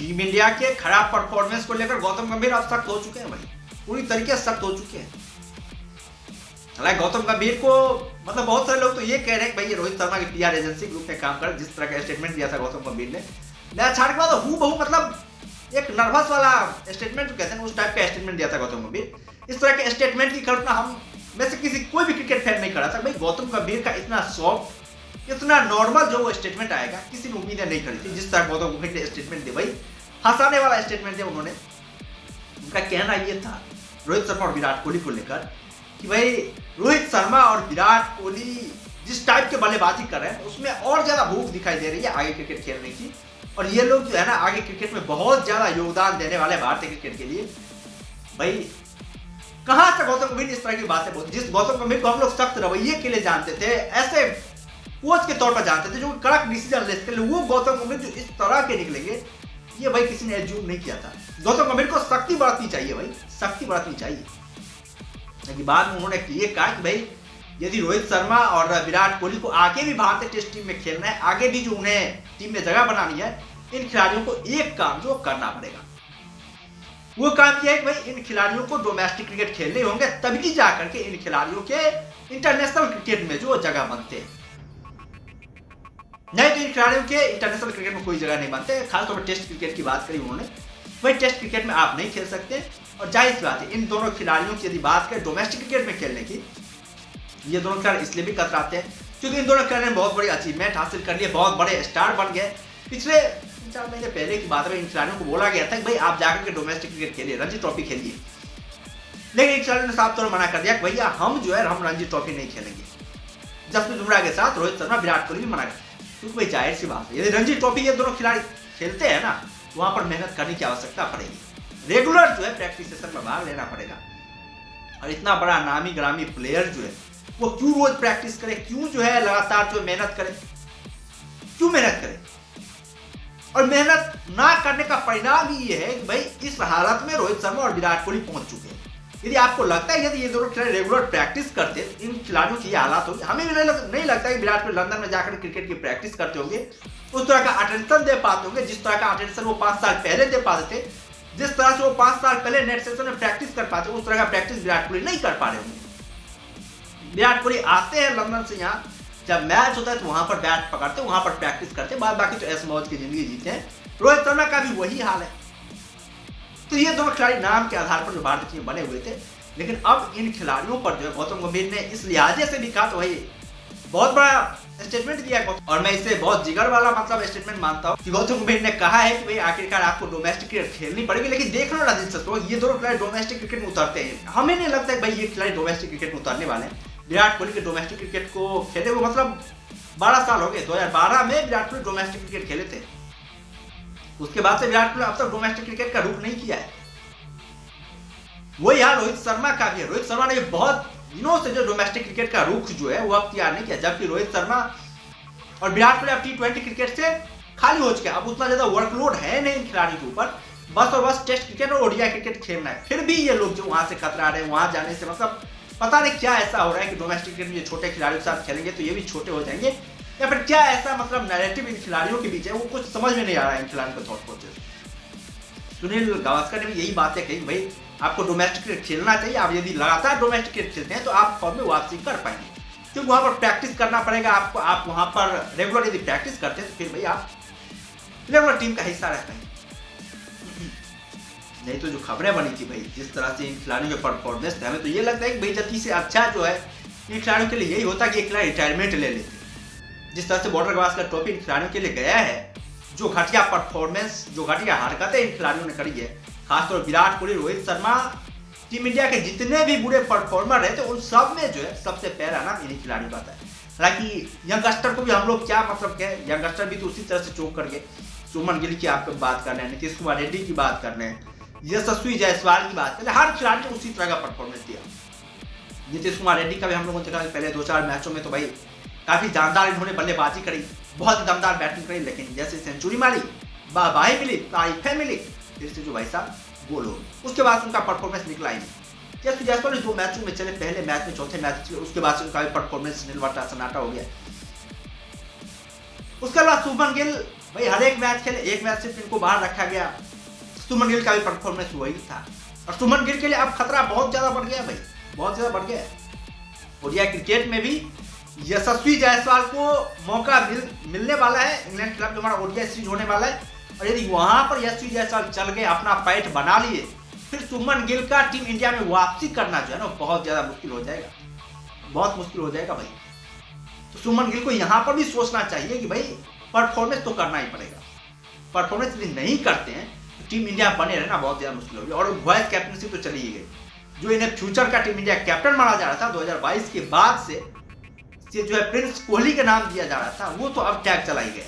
Team India के खराब performance को लेकर गौतम गंभीर अब सख्त हो चुके हैं भाई, पूरी तरीके से सख्त हो चुके हैं। हालांकि गौतम गंभीर को मतलब बहुत सारे लोग तो ये कह रहे हैं कि भाई ये रोहित शर्मा की पीआर एजेंसी ग्रुप में काम कर, जिस तरह का स्टेटमेंट दिया था गौतम गंभीर ने मैच हारने के बाद हूबहू मतलब एक नर्वस वाला स्टेटमेंट जो कहते हैं उस टाइप का स्टेटमेंट दिया था गौतम गंभीर। इस तरह के स्टेटमेंट की कल्पना हम में से किसी कोई भी क्रिकेट फैन नहीं करा था। भाई गौतम गंभीर का इतना सॉफ्ट इतना नॉर्मल जो वो स्टेटमेंट आएगा किसी ने उम्मीदें नहीं करी थी। जिस तरह गौतम गंभीर ने स्टेटमेंट दिया भाई हंसाने वाला स्टेटमेंट दिया उन्होंने। उनका कहना ये था रोहित शर्मा और विराट कोहली को लेकर कि भाई रोहित शर्मा और विराट कोहली जिस टाइप के बल्लेबाजी कर रहे हैं उसमें और ज्यादा भूख दिखाई दे रही है आगे क्रिकेट खेलने की, और ये लोग जो है ना आगे क्रिकेट में बहुत ज्यादा योगदान देने वाले भारतीय क्रिकेट के लिए। भाई कहां से गौतम गंभीर इस तरह की बातें बोलते, जिस गौतम गंभीर को हम लोग सख्त रवैये के लिए जानते थे, ऐसे कोच के तौर पर जानते थे जो कड़क डिसीजन लेते थे, वो गौतम गंभीर जो इस तरह के निकलेंगे ये भाई किसी ने एज्यूम नहीं किया था। गौतम गंभीर को सख्ती बरतनी चाहिए भाई, सख्ती बरतनी चाहिए। लेकिन बाद में उन्होंने ये कहा कि भाई यदि रोहित शर्मा और विराट कोहली को आगे भी भारतीय टेस्ट टीम में खेलना है, आगे भी जो उन्हें टीम में जगह बनानी है, इन खिलाड़ियों को एक काम जो करना पड़ेगा। वो काम यह है कि भाई इन खिलाड़ियों को डोमेस्टिक क्रिकेट खेलने होंगे, तभी जाकर के इन खिलाड़ियों के इंटरनेशनल क्रिकेट में जो जगह बनते हैं, नहीं तो इन खिलाड़ियों के इंटरनेशनल क्रिकेट में कोई जगह नहीं बनते। खासतौर पर टेस्ट क्रिकेट की बात करी उन्होंने, भाई टेस्ट क्रिकेट में आप नहीं खेल सकते। और जाहिर सी बात है इन दोनों खिलाड़ियों की यदि बात करें डोमेस्टिक क्रिकेट में खेलने की, ये दोनों खिलाड़ी इसलिए भी कतराते हैं क्योंकि इन दोनों खिलाड़ियों ने बहुत बड़ी अचीवमेंट हासिल कर ली है, बहुत बड़े स्टार बन गए। पिछले 4 महीने पहले की बात है इन खिलाड़ियों को बोला गया था कि भाई आप जाकर के डोमेस्टिक क्रिकेट खेलिए, रणजी ट्रॉफी खेलिए, लेकिन इन खिलाड़ियों ने साफ तौर पर मना कर दिया कि भैया हम जो है हम रणजी ट्रॉफी नहीं खेलेंगे। जसप्रीत बुमराह के साथ रोहित शर्मा विराट कोहली भी मना कर, क्योंकि भाई जाहिर सी बात है यदि रणजी ट्रॉफी ये दोनों खिलाड़ी खेलते हैं ना, वहां पर मेहनत करने की आवश्यकता पड़ेगी, रेगुलर जो है प्रैक्टिस सेशन में भाग लेना पड़ेगा। और इतना बड़ा नामी ग्रामी प्लेयर जो है वो क्यों रोज प्रैक्टिस करे, क्यों जो है लगातार जो मेहनत करे, क्यों मेहनत करे? और मेहनत ना करने का परिणाम ही ये है कि भाई इस हालत में रोहित शर्मा और विराट कोहली पहुंच चुके हैं। यदि आपको लगता है यदि ये दोनों खिलाड़ी रेगुलर प्रैक्टिस करते इन खिलाड़ियों की ये हालात होगी, हमें भी नहीं लगता कि विराट कोहली लंदन में जाकर क्रिकेट की प्रैक्टिस करते होंगे, उस तरह का अटेंशन दे पाते होंगे जिस तरह का अटेंशन वो 5 साल पहले दे पाते थे, जिस तरह से वो 5 साल पहले नेट सेशन में प्रैक्टिस कर पाते, उस तरह का प्रैक्टिस विराट कोहली नहीं कर पा रहे होंगे। विराट कोहली आते हैं लंदन से यहाँ, जब मैच होता है तो वहां पर बैट पकड़ते, वहां पर प्रैक्टिस करते, बाद बाकी तो ऐसे मौज की जिंदगी जीते हैं। रोहित शर्मा का भी वही हाल है। तो ये दोनों खिलाड़ी नाम के आधार पर जो भारतीय टीम बने हुए थे, लेकिन अब इन खिलाड़ियों पर जो है गौतम गंभीर ने इस लिहाजे से भी कहा तो भाई बहुत बड़ा स्टेटमेंट दिया है, और मैं इसे बहुत जिगर वाला मतलब स्टेटमेंट मानता हूँ कि गौतम गंभीर ने कहा है कि भाई आखिरकार आपको डोमेस्टिक क्रिकेट खेलनी पड़ेगी। लेकिन देख लो ना दिलचस्प हो, ये दोनों खिलाड़ी डोमेस्टिक क्रिकेट में उतरते हैं, हमें नहीं लगता कि भाई ये खिलाड़ी डोमेस्टिक क्रिकेट में उतरने वाले हैं। विराट कोहली के डोमेस्टिक क्रिकेट को खेले हुए मतलब 12 साल हो गए, 2012 में विराट कोहली डोमेस्टिक क्रिकेट खेले थे, उसके बाद से विराट कोहली अब तक डोमेस्टिक क्रिकेट का रुख नहीं किया है। वही हाल रोहित शर्मा का भी है, रोहित शर्मा ने बहुत दिनों से जो डोमेस्टिक क्रिकेट का रुख जो है वो अब तैयार नहीं किया, जबकि रोहित शर्मा और विराट कोहली अब T20 क्रिकेट से खाली हो चुके हैं। अब उतना ज्यादा वर्कलोड है नहीं इन खिलाड़ियों के ऊपर, बस और बस टेस्ट क्रिकेट और ओडीआई क्रिकेट खेलना है। फिर भी ये लोग जो वहां से कतरा रहे हैं, वहां जाने से मतलब पता नहीं क्या ऐसा हो रहा है कि डोमेस्टिक क्रिकेट में ये छोटे खिलाड़ियों के साथ खेलेंगे तो ये भी छोटे हो जाएंगे, या फिर क्या ऐसा मतलब नैरेटिव इन खिलाड़ियों के बीच है, वो कुछ समझ में नहीं आ रहा है इन खिलाड़ियों का थॉट प्रोसेस। सुनील गावस्कर ने भी यही बातें कही, भाई आपको डोमेस्टिक क्रिकेट खेलना चाहिए, आप यदि लगातार डोमेस्टिक क्रिकेट खेलते हैं तो आप फॉर्म में वापसी कर पाएंगे, क्योंकि वहां पर प्रैक्टिस करना पड़ेगा आपको। आप वहां पर रेगुलर यदि प्रैक्टिस करते हैं तो फिर भाई आप रेगुलर टीम का हिस्सा रहते हैं। नहीं तो जो खबरें बनी थी भाई जिस तरह से इन खिलाड़ियों के परफॉर्मेंस थे, हमें तो ये लगता है कि भाई जति से अच्छा जो है इन खिलाड़ियों के लिए यही होता कि एक खिलाड़ी रिटायरमेंट ले लेते। जिस तरह से बॉर्डर गावस्कर ट्रॉफी इन खिलाड़ियों के लिए गया है, जो घटिया परफॉर्मेंस जो घटिया हरकतें इन खिलाड़ियों ने करी है, खासतौर विराट कोहली, रोहित शर्मा, टीम इंडिया के जितने भी बुरे परफॉर्मर रहते उन सब में जो है सबसे पहला नाम इन्हीं खिलाड़ियों का आता है। हालांकि यंगस्टर को भी हम लोग क्या मतलब क्या, यंगस्टर भी तो उसी तरह से चौंक कर गए। सुमन गिल की आप बात कर रहे हैं, नीतीश कुमार रेड्डी की बात कर रहे हैं, यशस्वी जायसवाल की बात कर रहे हैं, हर खिलाड़ी ने उसी तरह का परफॉर्मेंस दिया। नीतीश कुमार रेड्डी का भी हम लोगों ने देखा पहले 2-4 मैचों में तो भाई काफी जानदार इन्होंने बल्लेबाजी करी, बहुत दमदार बैटिंग करी, लेकिन जैसे सेंचुरी मारी, वाहवाही मिली, तारीफें मिली, फिर से जो भाई साहब गोल हो, उसके बाद उनका परफॉर्मेंस निकला ही नहीं। यशस्वी जायसवाल ने 2 मैचों में चले, पहले मैच में, चौथे मैच में, उसके बाद से उनका परफॉर्मेंस नीलवाटा सन्नाटा हो गया। उसके बाद शुभमन गिल भाई हर एक मैच खेले, एक मैच सिर्फ इनको बाहर रखा गया। सुमन गिल का भी परफॉर्मेंस वही था और सुमन गिल के लिए अब खतरा बहुत ज्यादा बढ़ गया भाई, बहुत ज्यादा बढ़ गया। ओडीआई क्रिकेट में भी यशस्वी जायसवाल को मौका मिलने वाला है। इंग्लैंड खिलाफ जो हमारा ओडीआई सीरीज होने वाला है, और यदि वहां पर यशस्वी जायसवाल चल गए, अपना पैठ बना लिए, फिर सुमन गिल का टीम इंडिया में वापसी करना जो है ना बहुत ज्यादा मुश्किल हो जाएगा, बहुत मुश्किल हो जाएगा भाई। तो सुमन गिल को यहाँ पर भी सोचना चाहिए कि भाई परफॉर्मेंस तो करना ही पड़ेगा। परफॉर्मेंस यदि नहीं करते हैं तो टीम इंडिया बने रहना बहुत ज्यादा मुश्किल होगी। और वाइस कैप्टनसी तो चली ही गई, जो इन्हें फ्यूचर का टीम इंडिया कैप्टन माना जा रहा था 2022 के बाद से जो है प्रिंस कोहली का नाम दिया जा रहा था, वो तो अब टैग चला ही गया।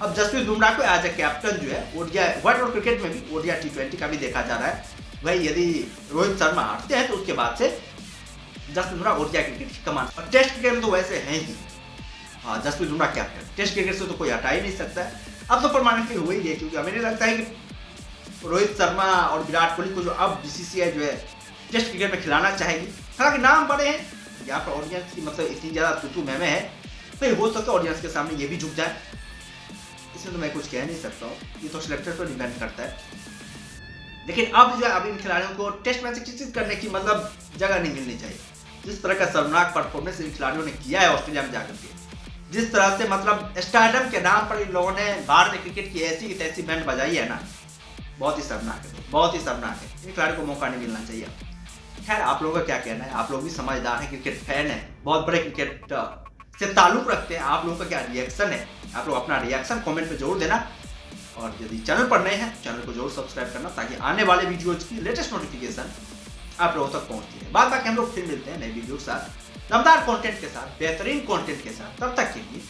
अब जसप्रीत बुमराह को एज ए कैप्टन जो है ओडीआई व्हाइट बॉल क्रिकेट में भी ओडीआई T20 का भी देखा जा रहा है। भाई यदि रोहित शर्मा हटते हैं तो उसके बाद से जसप्रीत बुमराह ओडीआई क्रिकेट की कमान, और टेस्ट क्रिकेट में तो वैसे हैं ही। हाँ, Jasprit Bumrah captain, test cricket से तो कोई हटा ही नहीं सकता है। अब तो परमानेंटली हो ही गया, क्योंकि हमें नहीं लगता है कि रोहित शर्मा और विराट कोहली को जो अब BCCI जो है टेस्ट क्रिकेट में खिलाना चाहेगी। हालांकि नाम बड़े हैं, यहाँ पर ऑडियंस की मतलब इतनी ज़्यादा तू में है, तो हो सकता है ऑडियंस के सामने ये भी झुक जाए। इसमें तो मैं कुछ कह नहीं सकता हूँ, ये तो सिलेक्टर पर डिपेंड करता है। लेकिन अब जो है अब इन खिलाड़ियों को टेस्ट मैच चीज करने की मतलब जगह नहीं मिलनी चाहिए। जिस तरह का शर्मनाक परफॉर्मेंस इन खिलाड़ियों ने किया है ऑस्ट्रेलिया में जाकर के, जिस तरह से मतलब स्टारडम के नाम पर इन लोगों ने भारतीय क्रिकेट की ऐसी की तैसी बैंड बजाई है ना, बहुत ही शर्मनाक है, बहुत ही शर्मनाक है। इन खिलाड़ियों को मौका नहीं मिलना चाहिए। खैर, आप लोगों का क्या कहना है? आप लोग भी समझदार हैं, क्रिकेट फैन है, बहुत बड़े क्रिकेट से ताल्लुक रखते हैं। आप लोगों का क्या रिएक्शन है? आप लोग अपना रिएक्शन कमेंट में जरूर देना, और यदि चैनल पर नए हैं चैनल को जरूर सब्सक्राइब करना, ताकि आने वाले वीडियोज की लेटेस्ट नोटिफिकेशन आप लोगों तक पहुंचती है। बाद बाकी हम लोग फिर मिलते हैं नए वीडियो के साथ, दमदार कंटेंट के साथ, बेहतरीन कंटेंट के साथ। तब तक के लिए